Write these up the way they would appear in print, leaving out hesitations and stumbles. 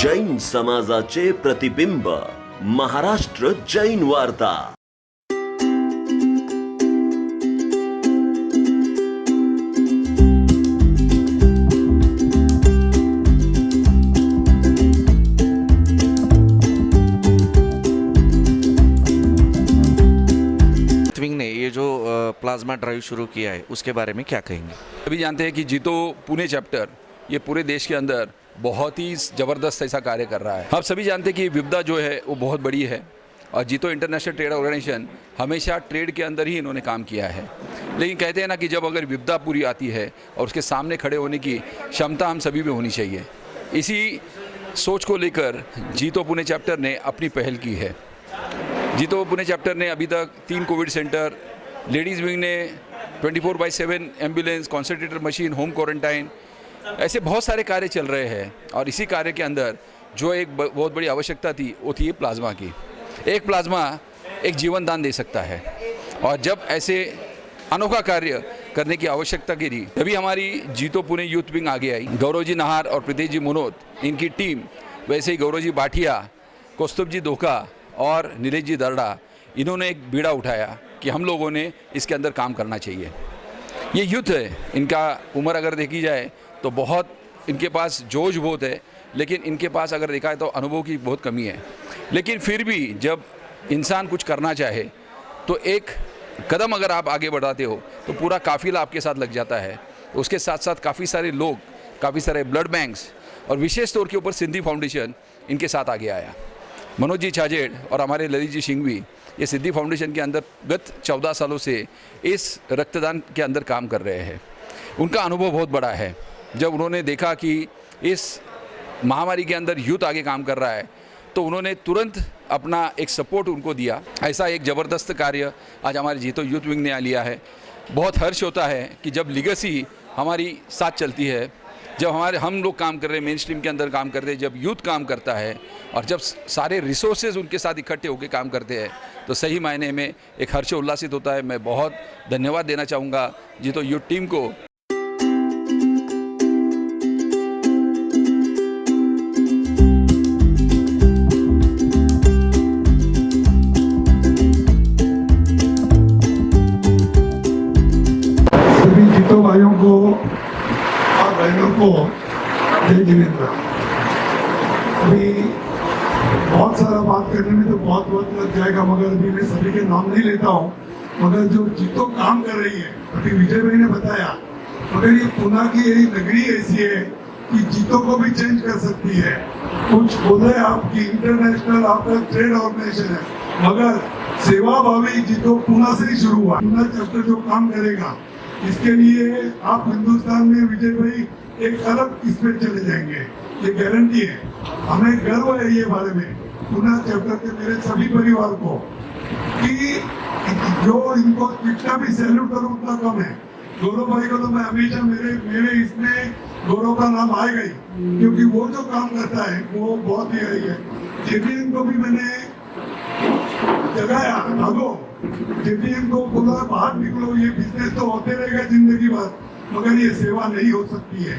जैन समाजाचे प्रतिबिंब महाराष्ट्र जैन वार्ता। ने ये जो प्लाज्मा ड्राइव शुरू किया है उसके बारे में क्या कहेंगे? अभी जानते हैं कि जीतो पुणे चैप्टर ये पूरे देश के अंदर बहुत ही ज़बरदस्त ऐसा कार्य कर रहा है। आप सभी जानते हैं कि विपदा जो है वो बहुत बड़ी है और जीतो इंटरनेशनल ट्रेड ऑर्गेनाइजेशन हमेशा ट्रेड के अंदर ही इन्होंने काम किया है। लेकिन कहते हैं ना कि जब अगर विपदा पूरी आती है और उसके सामने खड़े होने की क्षमता हम सभी में होनी चाहिए। इसी सोच को लेकर जीतो पुणे चैप्टर ने अपनी पहल की है। जीतो पुणे चैप्टर ने अभी तक 3 कोविड सेंटर, लेडीज़ विंग ने 24/7 ambulance, concentrator machine, home quarantine, ऐसे बहुत सारे कार्य चल रहे हैं। और इसी कार्य के अंदर जो एक बहुत बड़ी आवश्यकता थी वो थी प्लाज्मा की। एक प्लाज्मा एक जीवन दान दे सकता है और जब ऐसे अनोखा कार्य करने की आवश्यकता गिरी तभी हमारी जीतो पुणे यूथ विंग आगे आई। गौरव जी नाहर और प्रीतेश जी मुनोत इनकी टीम, वैसे ही गौरव जी बाठिया, कौस्तुभ जी धोखा और नीलेश जी दरड़ा, इन्होंने एक बीड़ा उठाया कि हम लोगों ने इसके अंदर काम करना चाहिए। ये यूथ है, इनका उम्र अगर देखी जाए तो बहुत इनके पास जोश बहुत है, लेकिन इनके पास अगर देखा है तो अनुभव की बहुत कमी है। लेकिन फिर भी जब इंसान कुछ करना चाहे तो एक कदम अगर आप आगे बढ़ाते हो तो पूरा काफिला आपके साथ लग जाता है। उसके साथ साथ काफ़ी सारे लोग, काफ़ी सारे ब्लड बैंक्स और विशेष तौर के ऊपर सिद्धि फाउंडेशन इनके साथ आगे आया। मनोज जी छाजेड़ और हमारे ललित जी सिंघवी ये सिद्धि फाउंडेशन के अंदर गत 14 सालों से इस रक्तदान के अंदर काम कर रहे हैं। उनका अनुभव बहुत बड़ा है। जब उन्होंने देखा कि इस महामारी के अंदर यूथ आगे काम कर रहा है तो उन्होंने तुरंत अपना एक सपोर्ट उनको दिया। ऐसा एक ज़बरदस्त कार्य आज हमारे जीतो यूथ विंग ने लिया है। बहुत हर्ष होता है कि जब लीगेसी हमारी साथ चलती है, जब हम लोग काम कर रहे हैं, मेन स्ट्रीम के अंदर काम करते हैं, जब यूथ काम करता है और जब सारे रिसोर्सेज उनके साथ इकट्ठे होकर काम करते हैं तो सही मायने में एक हर्ष उल्लासित होता है। मैं बहुत धन्यवाद देना चाहूँगा जीतो यूथ टीम को। सभी जीतो भाइयों को और बहनों को जय जिनेंद्र। अभी बहुत सारा बात करने में तो बहुत वक्त लग जाएगा, मगर अभी मैं सभी के नाम नहीं लेता हूँ। मगर जो जीतो काम कर रही है, अभी विजय भाई ने बताया, मगर ये पुणे की यही नगरी ऐसी है कि जीतो को भी चेंज कर सकती है। कुछ बोले आपकी इंटरनेशनल आपका ट्रेड ऑर्गेनाइजेशन है, मगर सेवा भावी जीतो पुणे से ही शुरू हुआ। पुणे चैप्टर जो काम करेगा इसके लिए आप हिंदुस्तान में विजय भाई एक अलग इस पे चले जाएंगे, ये गारंटी है। हमें गर्व है ये बारे में पुणे चैप्टर के मेरे सभी परिवार को कि जो इनको कितना भी सैल्यूट करूं उतना कम है। गौरव भाई को तो मैं हमेशा मेरे इसमें गौरव का नाम आएगा ही, क्योंकि वो जो काम करता है वो बहुत ही है। जेबीएन को भी मैंने जगाया, भागो जेबीएन को बोला बाहर निकलो, ये बिजनेस तो होते रहेगा जिंदगी भर, मगर ये सेवा नहीं हो सकती है।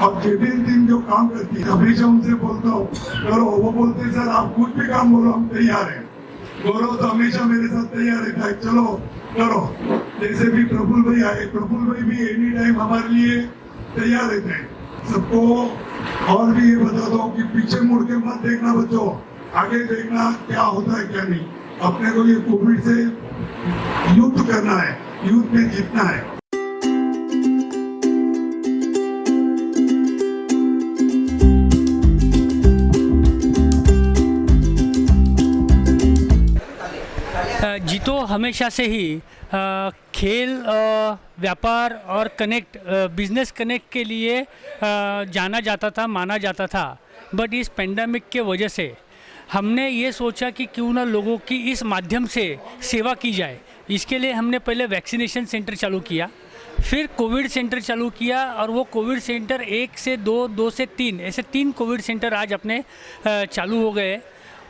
अब जेबीएन टीम जो काम करती है हमेशा उनसे बोलता हूँ करो, वो बोलते हैं सर आप कुछ भी काम बोलो हम तैयार हैं। गौरव तो हमेशा मेरे साथ तैयार रहता है, चलो करो। जैसे भी प्रफुल्ल भाई आए, प्रफुल्ल भाई भी एनी टाइम हमारे लिए तैयार रहते हैं। सबको और भी ये बता दो कि पीछे मुड़ के मत देखना बच्चों, आगे देखना क्या होता है क्या नहीं। अपने को ये कोविड से युद्ध करना है, युद्ध में जीतना है। जीतो हमेशा से ही खेल, व्यापार और बिजनेस कनेक्ट के लिए जाना जाता था, माना जाता था। बट इस पेंडेमिक के वजह से हमने ये सोचा कि क्यों ना लोगों की इस माध्यम से सेवा की जाए। इसके लिए हमने पहले वैक्सीनेशन सेंटर चालू किया, फिर कोविड सेंटर चालू किया और वो कोविड सेंटर 1 से 2, 2 से 3, ऐसे 3 कोविड सेंटर आज अपने चालू हो गए।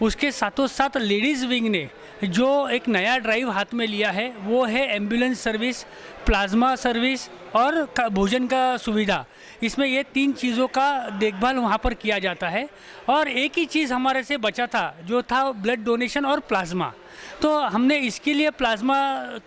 उसके साथों साथ लेडीज़ विंग ने जो एक नया ड्राइव हाथ में लिया है वो है एम्बुलेंस सर्विस, प्लाज्मा सर्विस और भोजन का सुविधा। इसमें ये 3 चीज़ों का देखभाल वहाँ पर किया जाता है। और एक ही चीज़ हमारे से बचा था जो था ब्लड डोनेशन और प्लाज्मा। तो हमने इसके लिए प्लाज्मा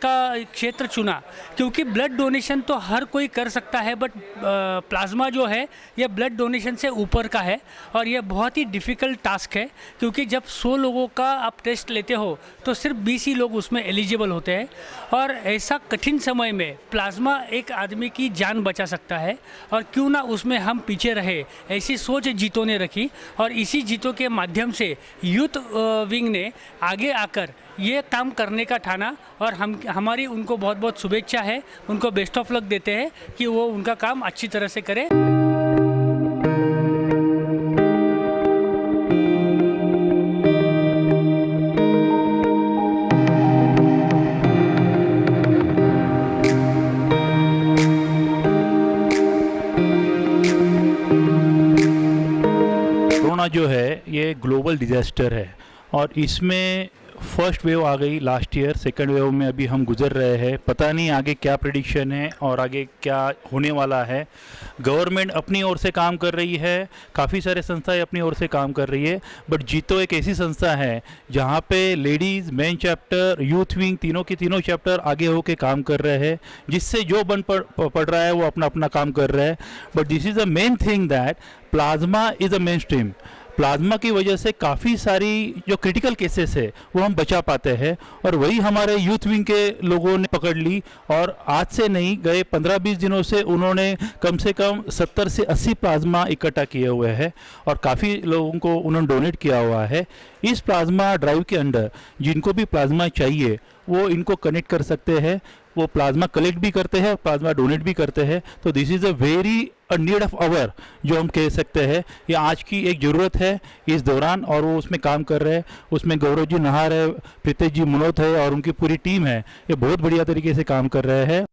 का क्षेत्र चुना क्योंकि ब्लड डोनेशन तो हर कोई कर सकता है, बट प्लाज्मा जो है ये ब्लड डोनेशन से ऊपर का है और ये बहुत ही डिफ़िकल्ट टास्क है क्योंकि जब 100 लोगों का आप टेस्ट लेते हो तो सिर्फ 20 ही लोग उसमें एलिजिबल होते हैं। और ऐसा कठिन समय में प्लाज्मा एक आदमी की जान बचा सकता है और क्यों ना उसमें हम पीछे रहे, ऐसी सोच जीतो ने रखी। और इसी जीतो के माध्यम से यूथ विंग ने आगे आकर ये काम करने का ठाना और हमारी उनको बहुत बहुत शुभेच्छा है, उनको बेस्ट ऑफ लक देते हैं कि वो उनका काम अच्छी तरह से करें। कोरोना जो है ये ग्लोबल डिज़ास्टर है और इसमें फर्स्ट वेव आ गई लास्ट ईयर, सेकंड वेव में अभी हम गुजर रहे हैं। पता नहीं आगे क्या प्रेडिक्शन है और आगे क्या होने वाला है। गवर्नमेंट अपनी ओर से काम कर रही है, काफ़ी सारे संस्थाएं अपनी ओर से काम कर रही है, बट जीतो एक ऐसी संस्था है जहाँ पे ladies, main chapter, youth wing तीनों के तीनों चैप्टर आगे होके काम कर रहे हैं, जिससे जो बन पड़ रहा है वो अपना अपना काम कर रहा है। But this is the main thing that plasma is a main stream. Plasma की वजह से काफ़ी सारी जो क्रिटिकल केसेस है वो हम बचा पाते हैं और वही हमारे यूथ विंग के लोगों ने पकड़ ली और आज से नहीं, गए 15-20 दिनों से उन्होंने कम से कम 70 से 80 प्लाज्मा इकट्ठा किए हुए हैं और काफ़ी लोगों को उन्होंने डोनेट किया हुआ है। इस प्लाज्मा ड्राइव के अंदर जिनको भी प्लाज्मा चाहिए वो इनको कनेक्ट कर सकते हैं, वो प्लाज्मा कलेक्ट भी करते हैं और प्लाज्मा डोनेट भी करते हैं। तो this is a very need of hour जो हम कह सकते हैं, ये आज की एक ज़रूरत है इस दौरान और वो उसमें काम कर रहे हैं। उसमें गौरव जी नहार है, प्रीतेश जी मुनोत है और उनकी पूरी टीम है, ये बहुत बढ़िया तरीके से काम कर रहे हैं।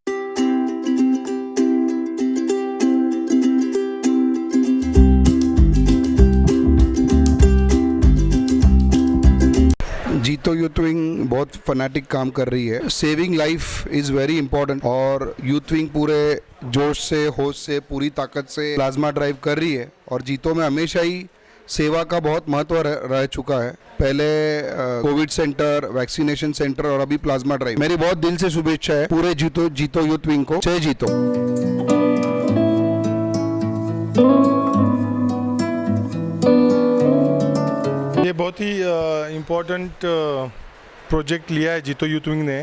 जीतो यूथ विंग बहुत फनाटिक काम कर रही है। Saving life is very important और यूथ विंग पूरे जोश से, होश से, पूरी ताकत से प्लाज्मा ड्राइव कर रही है। और जीतो में हमेशा ही सेवा का बहुत महत्व रह चुका है। पहले कोविड सेंटर, वैक्सीनेशन सेंटर और अभी प्लाज्मा ड्राइव। मेरी बहुत दिल से शुभेच्छा है पूरे जीतो यूथ विंग को। जय जीतो। ये बहुत ही इम्पोर्टेंट प्रोजेक्ट लिया है जीतो यूथ विंग ने।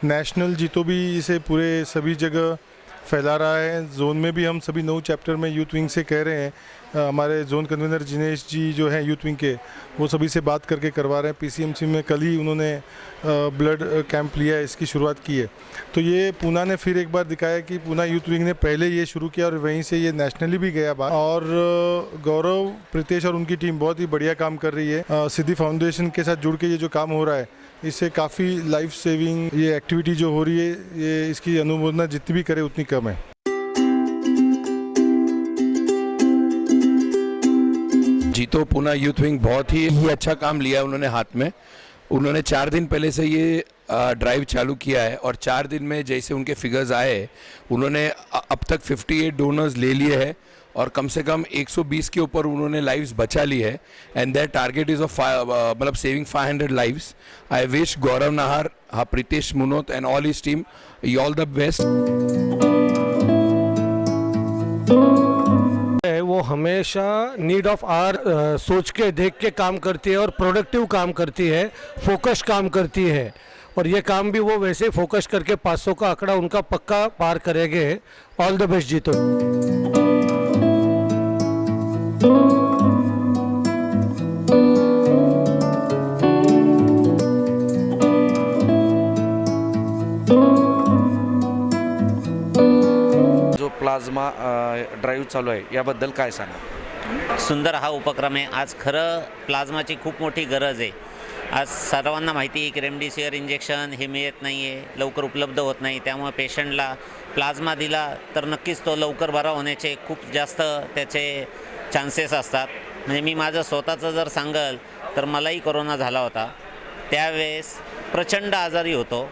नेशनल जीतो भी इसे पूरे सभी जगह फैला रहा है। जोन में भी हम सभी 9 चैप्टर में यूथ विंग से कह रहे हैं, हमारे जोन कन्वीनर जिनेश जी जो हैं यूथ विंग के, वो सभी से बात करके करवा रहे हैं। पीसीएमसी में कल ही उन्होंने ब्लड कैंप लिया है, इसकी शुरुआत की है। तो ये पूना ने फिर एक बार दिखाया कि पूना यूथ विंग ने पहले ये शुरू किया और वहीं से ये नेशनली भी गया बात। और गौरव, प्रीतेश और उनकी टीम बहुत ही बढ़िया काम कर रही है। सिद्धि फाउंडेशन के साथ जुड़ के ये जो काम हो रहा है, इससे काफ़ी लाइफ सेविंग ये एक्टिविटी जो हो रही है, ये इसकी अनुमोदना जितनी भी करे उतनी कम है। जीतो पूना यूथ विंग बहुत ही अच्छा काम लिया उन्होंने हाथ में। उन्होंने 4 दिन पहले से ये ड्राइव चालू किया है और 4 दिन में जैसे उनके फिगर्स आए, उन्होंने अब तक 58 डोनर्स ले लिए हैं और कम से कम 120 के ऊपर उन्होंने लाइव्स बचा ली है। And their target is of मतलब saving 500 lives. I wish Gaurav Nahar, Pritesh Munot and all his team all the best. वो हमेशा नीड ऑफ आर सोच के, देख के काम करती है और प्रोडक्टिव काम करती है, फोकस काम करती है। और ये काम भी वो वैसे फोकस करके 500 का आंकड़ा उनका पक्का पार करेंगे। ऑल द बेस्ट जीतो। जो प्लाझ्मा ड्राईव्ह चालू आहे याबद्दल काय सांगा? सुंदर हा उपक्रम आहे। आज खरं प्लाझ्माची खूप मोठी गरज आहे। आज सर्वांना माहिती आहे की रेमडेसिवीर इंजेक्शन हे मिळत नाही आहे, लवकर उपलब्ध होत नाही। त्यामुळे पेशंटला प्लाझ्मा दिला तर नक्कीच तो लवकर बरा होण्याचे खूप जास्त त्याचे चान्सेस असतात। म्हणजे मी माझं स्वतःचं जर सांगल तर मलाही कोरोना झाला होता। त्यावेळेस प्रचंड आजारी होतो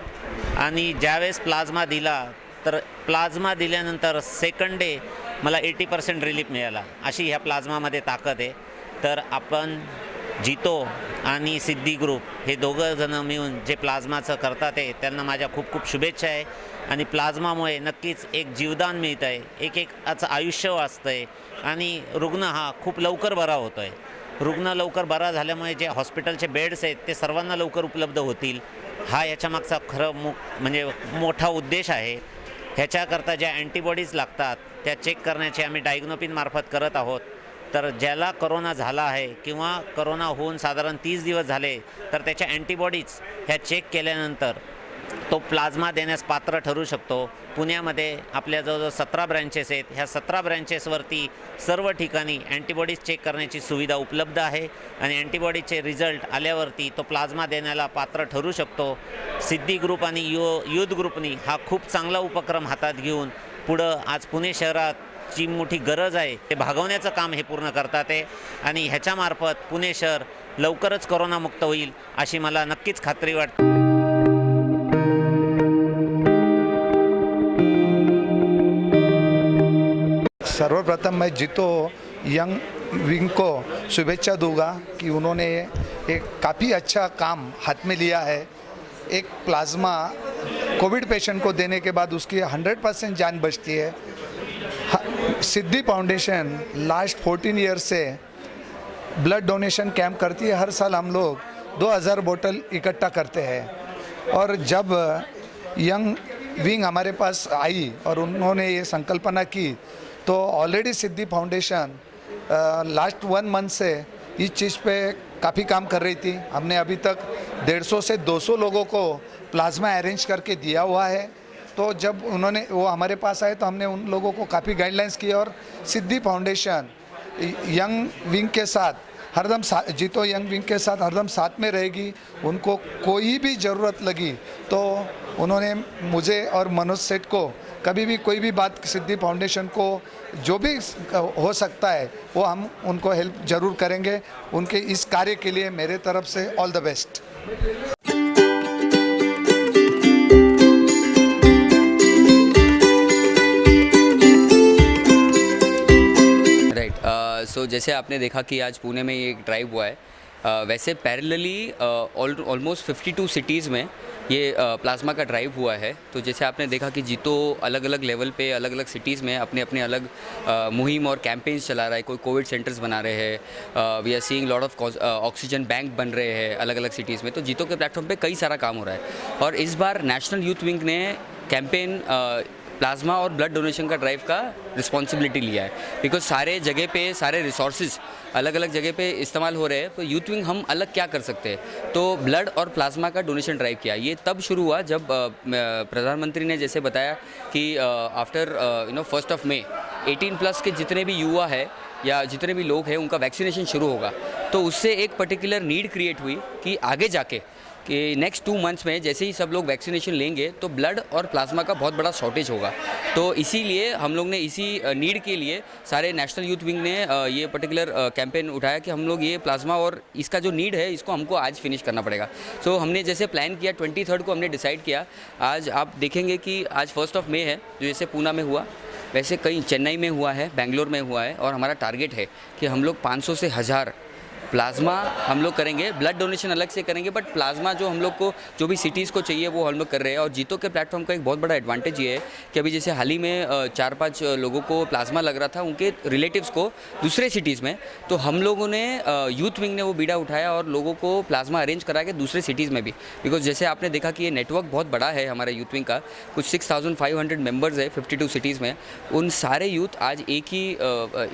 आणि ज्यावेळेस प्लाझ्मा दिला तर प्लाझ्मा दिल्यानंतर सेकंड डे मला 80% रिलीफ मिळाला. अशी ह्या प्लाझ्मामध्ये ताकद आहे. तर आपण जितो आणि सिद्धी ग्रुप हे दोघं जणं मिळून जे प्लाझ्माचं करतात आहे त्यांना माझ्या खूप खूप शुभेच्छा आहे. आणि प्लाझ्मामुळे नक्कीच एक जीवदान मिळतं आहे, एकेकाचं आयुष्य वाचतं आहे आणि रुग्ण हा खूप लवकर बरा होतो आहे. रुग्ण लवकर बरा झाल्यामुळे जे हॉस्पिटलचे बेड्स आहेत ते सर्वांना लवकर उपलब्ध होतील, हा याच्यामागचा खरं म्हणजे मोठा उद्देश आहे. ह्याच्याकरता ज्या अँटीबॉडीज लागतात त्या चेक करण्याचे आम्ही डायग्नोपिनमार्फत करत आहोत. तर ज्याला करोना झाला आहे किंवा करोना होऊन साधारण 30 दिवस झाले तर त्याच्या अँटीबॉडीज ह्या चेक केल्यानंतर तो प्लाझ्मा देण्यास पात्र ठरू शकतो. पुण्यामध्ये आपल्या जवळजवळ 17 ब्रँचेस आहेत. ह्या 17 ब्रँचेसवरती सर्व ठिकाणी अँटीबॉडीज चेक करण्याची सुविधा उपलब्ध आहे आणि अँटीबॉडीचे रिझल्ट आल्यावरती तो प्लाझ्मा देण्याला पात्र ठरू शकतो. सिद्धी ग्रुप आणि युथ ग्रुपनी हा खूप चांगला उपक्रम हातात घेऊन पुढं आज पुणे शहराची मोठी गरज आहे ते भागवण्याचं काम हे पूर्ण करतात आहे आणि ह्याच्यामार्फत पुणे शहर लवकरच कोरोनामुक्त होईल अशी मला नक्कीच खात्री वाटते. सर्वप्रथम मैं जितो यंग विंग को शुभेच्छा दूंगा कि उन्होंने एक काफ़ी अच्छा काम हाथ में लिया है. एक प्लाज्मा कोविड पेशेंट को देने के बाद उसकी 100% जान बचती है. सिद्धि फाउंडेशन लास्ट 14 ईयर से ब्लड डोनेशन कैंप करती है. हर साल हम लोग 2000 बोतल इकट्ठा करते हैं और जब यंग विंग हमारे पास आई और उन्होंने ये संकल्पना की तो ऑलरेडी सिद्धि फाउंडेशन लास्ट 1 मंथ से इस चीज़ पे काफ़ी काम कर रही थी. हमने अभी तक 150 से 200 लोगों को प्लाज्मा अरेंज करके दिया हुआ है. तो जब उन्होंने वो हमारे पास आए तो हमने उन लोगों को काफ़ी गाइडलाइंस की और सिद्धि फाउंडेशन यंग विंग के साथ हरदम जितो यंग विंग के साथ हरदम साथ में रहेगी. उनको कोई भी ज़रूरत लगी तो उन्होंने मुझे और मनोज सेठ को कभी भी कोई भी बात सिद्धि फाउंडेशन को जो भी हो सकता है वो हम उनको हेल्प ज़रूर करेंगे. उनके इस कार्य के लिए मेरे तरफ से ऑल द बेस्ट. सो जैसे आपने देखा कि आज पुणे में ये एक ड्राइव हुआ है. वैसे पैरेलली ऑलमोस्ट 52 सिटीज़ में ये प्लाज्मा का ड्राइव हुआ है. तो जैसे आपने देखा कि जितो अलग अलग लेवल पे अलग अलग सिटीज़ में अपने अपने अलग मुहिम और कैंपेन्स चला रहा है. कोई कोविड सेंटर्स बना रहे हैं. We are seeing lot of oxygen bank बन रहे हैं अलग अलग सिटीज़ में. तो जितो के प्लेटफॉर्म पे कई सारा काम हो रहा है. और इस बार नेशनल यूथ विंग ने कैंपेन प्लाज्मा और ब्लड डोनेशन का ड्राइव का रिस्पॉन्सिबिलिटी लिया है. बिकॉज सारे जगह पे सारे रिसोर्सेज अलग अलग जगह पे इस्तेमाल हो रहे हैं. तो यूथ विंग हम अलग क्या कर सकते हैं. तो ब्लड और प्लाज्मा का डोनेशन ड्राइव किया. ये तब शुरू हुआ जब प्रधानमंत्री ने जैसे बताया कि आफ्टर 1 मई 18+ के जितने भी युवा है या जितने भी लोग हैं उनका वैक्सीनेशन शुरू होगा. तो उससे एक पर्टिकुलर नीड क्रिएट हुई कि आगे जाके कि नेक्स्ट 2 मंथ्स में जैसे ही सब लोग वैक्सीनेशन लेंगे तो ब्लड और प्लाज्मा का बहुत बड़ा शॉर्टेज होगा. तो इसीलिए हम लोग ने इसी नीड के लिए सारे नेशनल यूथ विंग ने ये पर्टिकुलर कैंपेन उठाया कि हम लोग ये प्लाज्मा और इसका जो नीड है इसको हमको आज फिनिश करना पड़ेगा. सो हमने जैसे प्लान किया 23 को हमने डिसाइड किया. आज आप देखेंगे कि आज 1 मई है जो जैसे पूना में हुआ वैसे कहीं चेन्नई में हुआ है, बेंगलोर में हुआ है. और हमारा टारगेट है कि हम लोग 500 से 1000 प्लाज्मा हम लोग करेंगे. ब्लड डोनेशन अलग से करेंगे बट प्लाज्मा जो हम लोग को जो भी सिटीज़ को चाहिए वो हम लोग कर रहे हैं. और जीतो के प्लेटफॉर्म का एक बहुत बड़ा एडवांटेज ये है कि अभी जैसे हाल ही में 4-5 लोगों को प्लाज्मा लग रहा था उनके रिलेटिव्स को दूसरे सिटीज़ में. तो हम लोगों ने यूथ विंग ने वो बीड़ा उठाया और लोगों को प्लाज्मा अरेंज करा के दूसरे सिटीज़ में भी. बिकॉज जैसे आपने देखा कि ये नेटवर्क बहुत बड़ा है हमारे यूथ विंग का. कुछ 6500 मेम्बर्स है 52 सिटीज़ में. उन सारे यूथ आज एक ही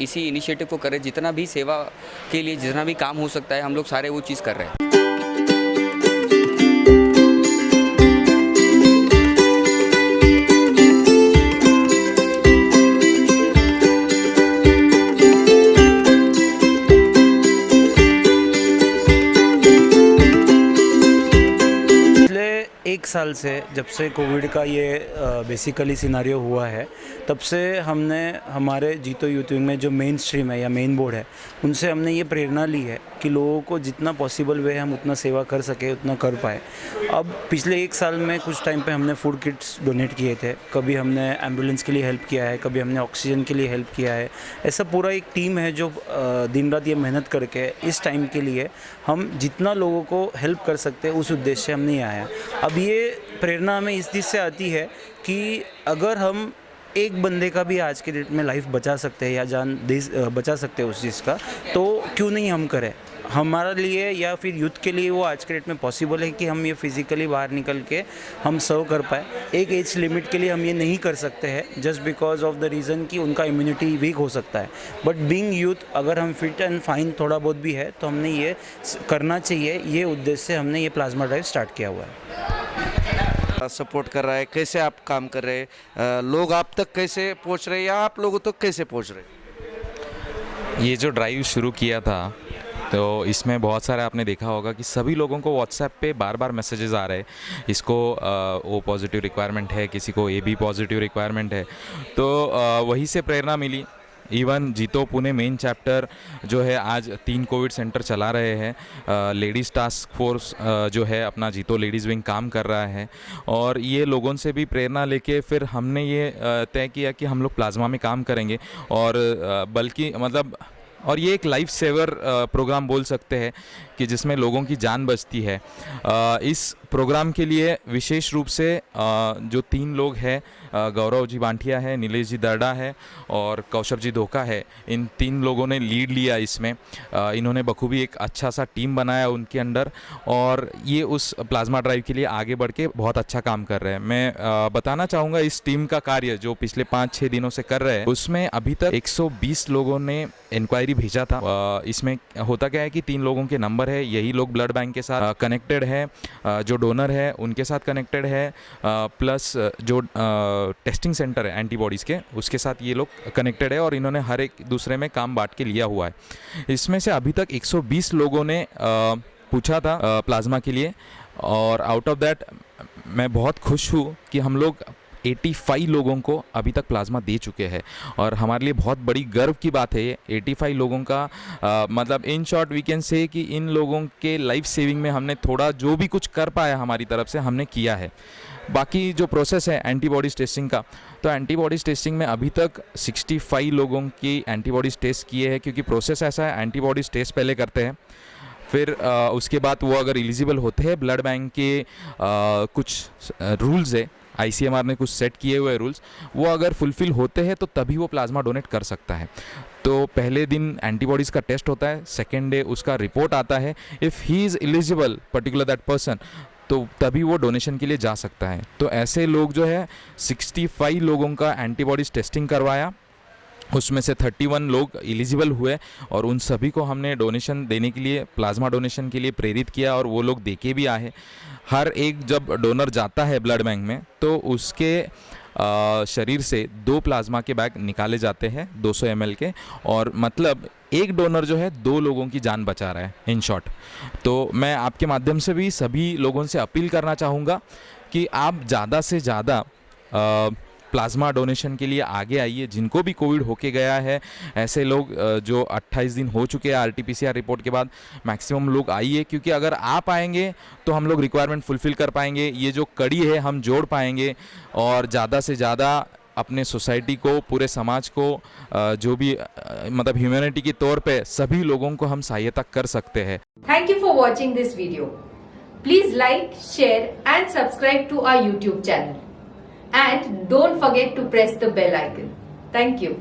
इसी इनिशिएटिव को करें. जितना भी सेवा के लिए जितना भी काम हो सकता है हम लोग सारे वो चीज़ कर रहे हैं. पिछले 1 साल से, जब से कोविड का ये बेसिकली सिनारियो हुआ है, तब से हमने हमारे जीतो यूथ विंग में जो मेन स्ट्रीम है या मेन बोर्ड है, उनसे हमने ये प्रेरणा ली है कि लोगों को जितना पॉसिबल वे हम उतना सेवा कर सके, उतना कर पाए। अब पिछले 1 साल में कुछ टाइम पे हमने फूड किट्स डोनेट किए थे, कभी हमने एम्बुलेंस के लिए हेल्प किया है, कभी हमने ऑक्सीजन के लिए हेल्प किया है। ऐसा पूरा एक टीम है जो दिन रात ये मेहनत करके इस टाइम के लिए हम जितना लोगों को हेल्प कर सकते हैं उस उद्देश्य से हमने आया। अब ये प्रेरणा हमें इस चीज़ से आती है कि अगर हम एक बंदे का भी आज के डेट में लाइफ बचा सकते हैं या जान बचा सकते हैं उस चीज़ का, तो क्यों नहीं हम करें। हमारे लिए या फिर यूथ के लिए वो आज के डेट में पॉसिबल है कि हम ये फिज़िकली बाहर निकल के हम सर्व कर पाए। एक एज लिमिट के लिए हम ये नहीं कर सकते हैं just because of the reason कि उनका इम्यूनिटी वीक हो सकता है। बट बीइंग यूथ, अगर हम फिट एंड फाइन थोड़ा बहुत भी है तो हमने ये करना चाहिए। ये उद्देश्य से हमने ये प्लाज्मा ड्राइव स्टार्ट किया हुआ है। सपोर्ट कर रहा है, कैसे आप काम कर रहे हैं, लोग आप तक कैसे पहुंच रहे हैं या आप लोगों तक कैसे पहुंच रहे हैं? ये जो ड्राइव शुरू किया था तो इसमें बहुत सारे आपने देखा होगा कि सभी लोगों को व्हाट्सएप पे बार बार मैसेजेस आ रहे हैं, इसको ओ पॉजिटिव रिक्वायरमेंट है, किसी को ए बी पॉजिटिव रिक्वायरमेंट है। तो वहीं से प्रेरणा मिली। इवन जीतो पुणे मेन चैप्टर जो है आज 3 कोविड सेंटर चला रहे हैं। लेडीज़ टास्क फोर्स जो है अपना जीतो लेडीज़ विंग काम कर रहा है, और ये लोगों से भी प्रेरणा लेके फिर हमने ये तय किया कि हम लोग प्लाज्मा में काम करेंगे। और बल्कि मतलब और ये एक लाइफ सेवर प्रोग्राम बोल सकते हैं कि जिसमें लोगों की जान बचती है। इस प्रोग्राम के लिए विशेष रूप से जो 3 लोग हैं, गौरव जी बांटिया है, नीलेश जी दर्डा है और कौशब जी धोखा है, इन 3 लोगों ने लीड लिया इसमें। इन्होंने बखूबी एक अच्छा सा टीम बनाया उनके अंडर, और ये उस प्लाज्मा ड्राइव के लिए आगे बढ़ के बहुत अच्छा काम कर रहे हैं। मैं बताना चाहूँगा इस टीम का कार्य जो पिछले 5-6 दिनों से कर रहे हैं, उसमें अभी तक 120 लोगों ने इंक्वायरी भेजा था। इसमें होता क्या है कि 3 लोगों के नंबर है, यही लोग ब्लड बैंक के साथ कनेक्टेड है, जो डोनर है उनके साथ कनेक्टेड है, प्लस जो टेस्टिंग सेंटर है एंटीबॉडीज़ के उसके साथ ये लोग कनेक्टेड है, और इन्होंने हर एक दूसरे में काम बांट के लिया हुआ है। इसमें से अभी तक 120 लोगों ने पूछा था प्लाज्मा के लिए, और आउट ऑफ दैट मैं बहुत खुश हूँ कि हम लोग 85 लोगों को अभी तक प्लाज्मा दे चुके हैं, और हमारे लिए बहुत बड़ी गर्व की बात है ये 85 लोगों का। मतलब in short we can say कि इन लोगों के लाइफ सेविंग में हमने थोड़ा जो भी कुछ कर पाया हमारी तरफ से हमने किया है। बाकी जो प्रोसेस है एंटीबॉडीज़ टेस्टिंग का, तो एंटीबॉडीज़ टेस्टिंग में अभी तक 65 लोगों की एंटीबॉडीज़ टेस्ट किए हैं, क्योंकि प्रोसेस ऐसा है एंटीबॉडीज़ टेस्ट पहले करते हैं, फिर उसके बाद वो अगर एलिजिबल होते हैं, ब्लड बैंक के कुछ रूल्स है, ICMR ने कुछ सेट किए हुए रूल्स, वो अगर फुलफ़िल होते हैं तो तभी वो प्लाज्मा डोनेट कर सकता है। तो पहले दिन एंटीबॉडीज़ का टेस्ट होता है, सेकेंड डे उसका रिपोर्ट आता है, if he is eligible particular that person, तो तभी वो डोनेशन के लिए जा सकता है। तो ऐसे लोग जो है 65 लोगों का एंटीबॉडीज़ टेस्टिंग करवाया, उसमें से 31 लोग एलिजिबल हुए, और उन सभी को हमने डोनेशन देने के लिए, प्लाज्मा डोनेशन के लिए प्रेरित किया, और वो लोग देके भी आए। हर एक जब डोनर जाता है ब्लड बैंक में तो उसके शरीर से 2 प्लाज्मा के बैग निकाले जाते हैं 200 ml के, और मतलब एक डोनर जो है 2 लोगों की जान बचा रहा है इन शॉर्ट। तो मैं आपके माध्यम से भी सभी लोगों से अपील करना चाहूँगा कि आप ज़्यादा से ज़्यादा प्लाज्मा डोनेशन के लिए आगे आइए। जिनको भी कोविड होके गया है, ऐसे लोग जो 28 दिन हो चुके हैं RT-PCR रिपोर्ट के बाद, मैक्सिमम लोग आइए, क्योंकि अगर आप आएंगे तो हम लोग रिक्वायरमेंट फुलफ़िल कर पाएंगे, ये जो कड़ी है हम जोड़ पाएंगे, और ज़्यादा से ज़्यादा अपने सोसाइटी को, पूरे समाज को, जो भी मतलब ह्यूमैनिटी के तौर पे सभी लोगों को हम सहायता कर सकते हैं। Thank you for watching this video. Please like, share and subscribe to our YouTube channel. And don't forget to press the bell icon. Thank you.